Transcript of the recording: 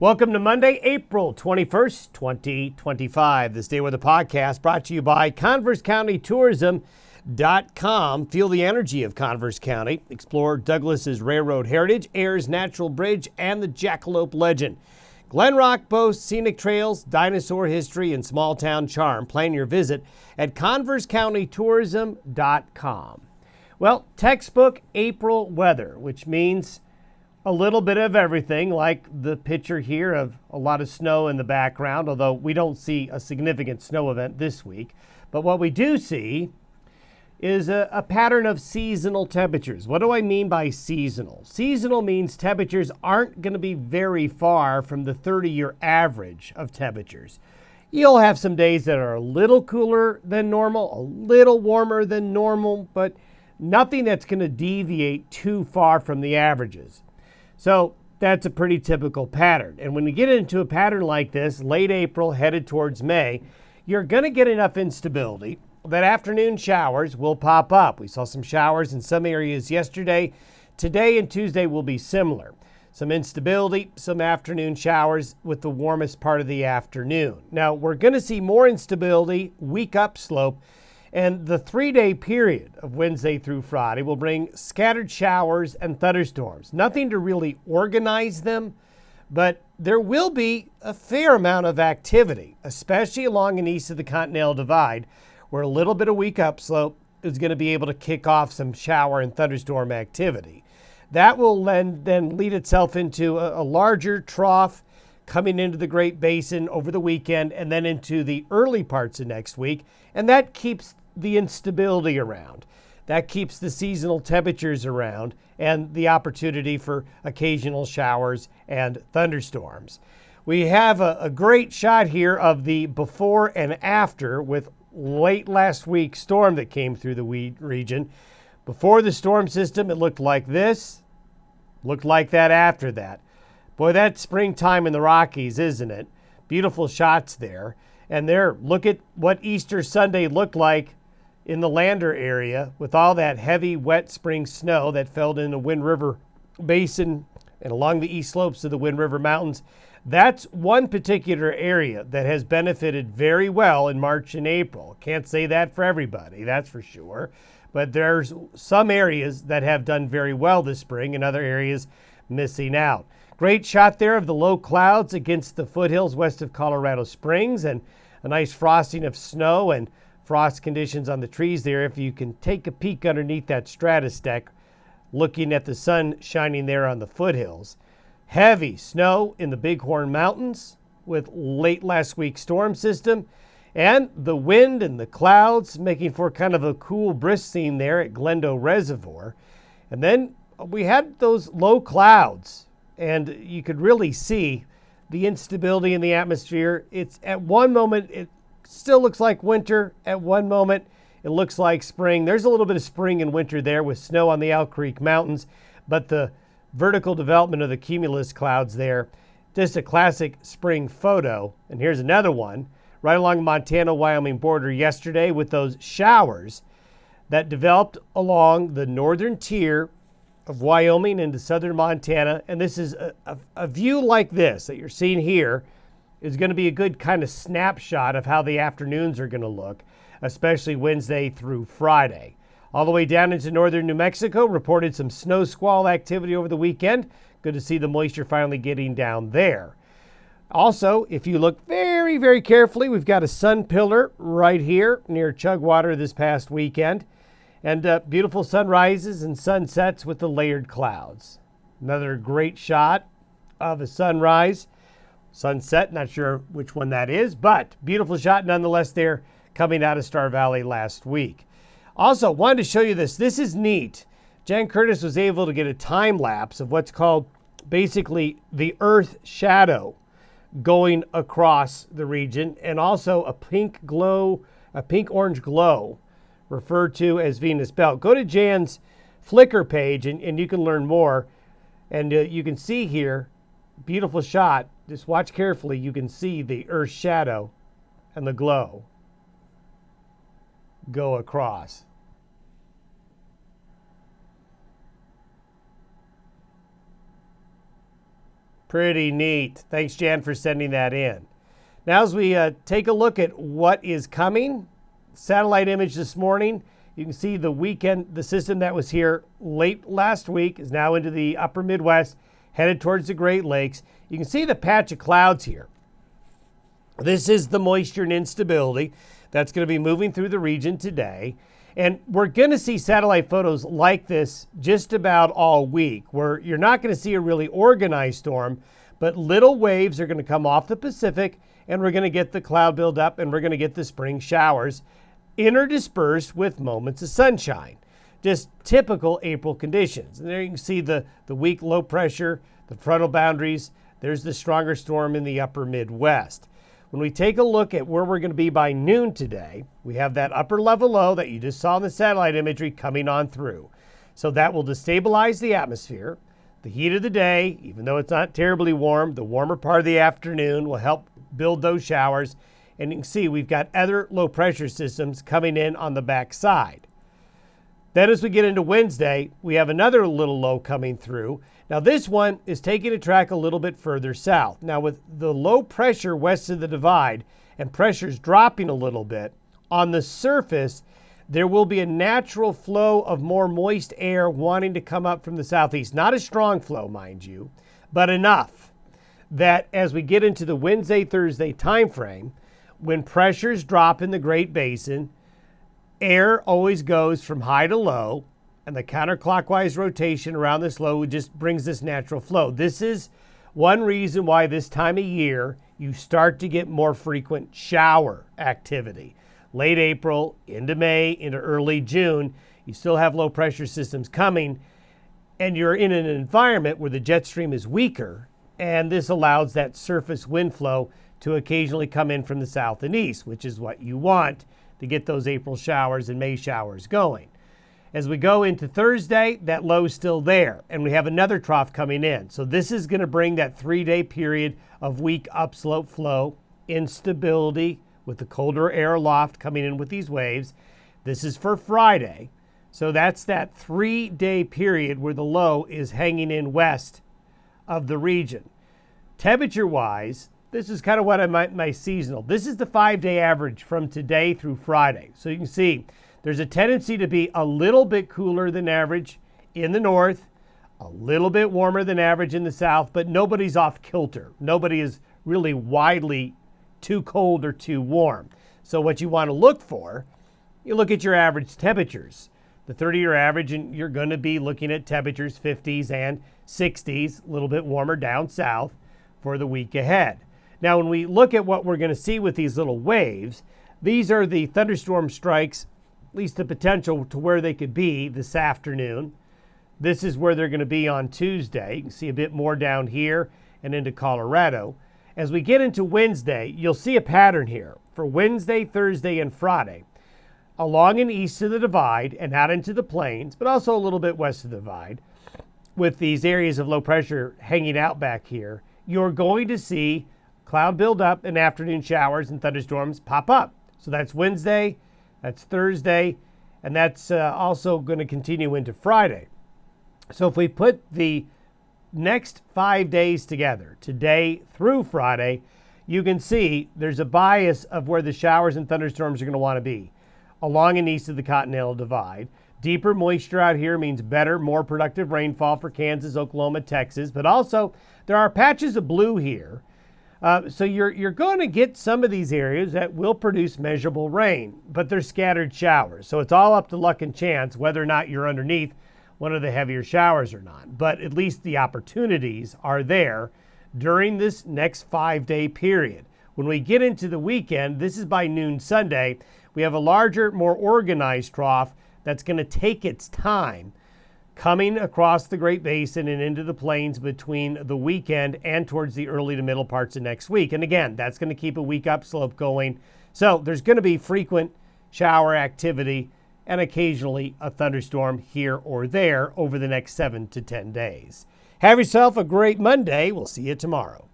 Welcome to Monday, April 21st, 2025. This Day with a Podcast brought to you by ConverseCountyTourism.com. Feel the energy of Converse County. Explore Douglas's railroad heritage, Ayers Natural Bridge, and the Jackalope legend. Glen Rock boasts scenic trails, dinosaur history, and small town charm. Plan your visit at ConverseCountyTourism.com. Well, textbook April weather, which means a little bit of everything, like the picture here of a lot of snow in the background, although we don't see a significant snow event this week. But what we do see is a pattern of seasonal temperatures. What do I mean by seasonal? Seasonal means temperatures aren't going to be very far from the 30-year average of temperatures. You'll have some days that are a little cooler than normal, a little warmer than normal, but nothing that's going to deviate too far from the averages. So that's a pretty typical pattern. And when you get into a pattern like this, late April headed towards May, you're going to get enough instability that afternoon showers will pop up. We saw some showers in some areas yesterday. Today and Tuesday will be similar. Some instability, some afternoon showers with the warmest part of the afternoon. Now, we're going to see more instability, weak upslope, and the 3-day period of Wednesday through Friday will bring scattered showers and thunderstorms. Nothing to really organize them, but there will be a fair amount of activity, especially along and east of the Continental Divide, where a little bit of weak upslope is going to be able to kick off some shower and thunderstorm activity. That will then lead itself into a larger trough coming into the Great Basin over the weekend and then into the early parts of next week, and that keeps the instability around. That keeps the seasonal temperatures around and the opportunity for occasional showers and thunderstorms. We have a great shot here of the before and after with late last week's storm that came through the region. Before the storm system, it looked like this, looked like that after that. Boy, that's springtime in the Rockies, isn't it? Beautiful shots there. And there, look at what Easter Sunday looked like in the Lander area with all that heavy, wet spring snow that fell in the Wind River Basin and along the east slopes of the Wind River Mountains. That's one particular area that has benefited very well in March and April. Can't say that for everybody, that's for sure. But there's some areas that have done very well this spring and other areas missing out. Great shot there of the low clouds against the foothills west of Colorado Springs and a nice frosting of snow and frost conditions on the trees there. If you can take a peek underneath that stratus deck, looking at the sun shining there on the foothills. Heavy snow in the Bighorn Mountains with late last week's storm system, and the wind and the clouds making for kind of a cool brisk scene there at Glendo Reservoir. And then we had those low clouds, and you could really see the instability in the atmosphere. It's at one moment, it still looks like winter. At one moment, it looks like spring. There's a little bit of spring and winter there with snow on the Owl Creek Mountains, but the vertical development of the cumulus clouds there, just a classic spring photo. And here's another one right along the Montana-Wyoming border yesterday with those showers that developed along the northern tier of Wyoming into southern Montana. And this is a view like this that you're seeing here is going to be a good kind of snapshot of how the afternoons are going to look, especially Wednesday through Friday. All the way down into northern New Mexico, reported some snow squall activity over the weekend. Good to see the moisture finally getting down there. Also, if you look very, very carefully, we've got a sun pillar right here near Chugwater this past weekend. And beautiful sunrises and sunsets with the layered clouds. Another great shot of a sunrise. Sunset, not sure which one that is, but beautiful shot nonetheless there coming out of Star Valley last week. Also, wanted to show you this. This is neat. Jan Curtis was able to get a time lapse of what's called basically the Earth shadow going across the region, and also a pink orange glow referred to as Venus Belt. Go to Jan's Flickr page and you can learn more. And you can see here, beautiful shot. Just watch carefully. You can see the Earth shadow and the glow go across. Pretty neat. Thanks, Jan, for sending that in. Now, as we take a look at what is coming, satellite image this morning, you can see the system that was here late last week is now into the upper Midwest, headed towards the Great Lakes. You can see the patch of clouds here. This is the moisture and instability that's going to be moving through the region today. And we're going to see satellite photos like this just about all week, where you're not going to see a really organized storm, but little waves are going to come off the Pacific, and we're going to get the cloud buildup, and we're going to get the spring showers interdispersed with moments of sunshine. Just typical April conditions. And there you can see the weak low pressure, the frontal boundaries. There's the stronger storm in the upper Midwest. When we take a look at where we're going to be by noon today, we have that upper level low that you just saw in the satellite imagery coming on through. So that will destabilize the atmosphere. The heat of the day, even though it's not terribly warm, the warmer part of the afternoon will help build those showers. And you can see we've got other low pressure systems coming in on the back side. Then as we get into Wednesday, we have another little low coming through. Now this one is taking a track a little bit further south. Now with the low pressure west of the divide and pressures dropping a little bit, on the surface, there will be a natural flow of more moist air wanting to come up from the southeast. Not a strong flow, mind you, but enough that as we get into the Wednesday, Thursday time frame, when pressures drop in the Great Basin, air always goes from high to low, and the counterclockwise rotation around this low just brings this natural flow. This is one reason why this time of year you start to get more frequent shower activity. Late April, into May, into early June, you still have low pressure systems coming, and you're in an environment where the jet stream is weaker, and this allows that surface wind flow to occasionally come in from the south and east, which is what you want to get those April showers and May showers going. As we go into Thursday, that low is still there, and we have another trough coming in. So this is going to bring that 3-day period of weak upslope flow, instability with the colder air aloft coming in with these waves. This is for Friday. So that's that 3-day period where the low is hanging in west of the region. Temperature-wise, this is kind of what I might my seasonal. This is the 5-day average from today through Friday. So you can see there's a tendency to be a little bit cooler than average in the north, a little bit warmer than average in the south, but nobody's off kilter. Nobody is really widely too cold or too warm. So what you want to look for, you look at your average temperatures. The 30-year average, and you're going to be looking at temperatures 50s and 60s, a little bit warmer down south for the week ahead. Now, when we look at what we're going to see with these little waves, these are the thunderstorm strikes, at least the potential to where they could be this afternoon. This is where they're going to be on Tuesday. You can see a bit more down here and into Colorado. As we get into Wednesday, you'll see a pattern here for Wednesday, Thursday, and Friday. Along and east of the divide and out into the plains, but also a little bit west of the divide, with these areas of low pressure hanging out back here, you're going to see cloud buildup and afternoon showers and thunderstorms pop up. So that's Wednesday, that's Thursday, and that's also going to continue into Friday. So if we put the next 5 days together, today through Friday, you can see there's a bias of where the showers and thunderstorms are going to want to be. Along and east of the Continental Divide. Deeper moisture out here means better, more productive rainfall for Kansas, Oklahoma, Texas, but also there are patches of blue here. So you're going to get some of these areas that will produce measurable rain, but they're scattered showers. So it's all up to luck and chance whether or not you're underneath one of the heavier showers or not. But at least the opportunities are there during this next 5-day period. When we get into the weekend, this is by noon Sunday, we have a larger, more organized trough that's going to take its time coming across the Great Basin and into the plains between the weekend and towards the early to middle parts of next week. And again, that's going to keep a weak upslope going. So there's going to be frequent shower activity and occasionally a thunderstorm here or there over the next 7 to 10 days. Have yourself a great Monday. We'll see you tomorrow.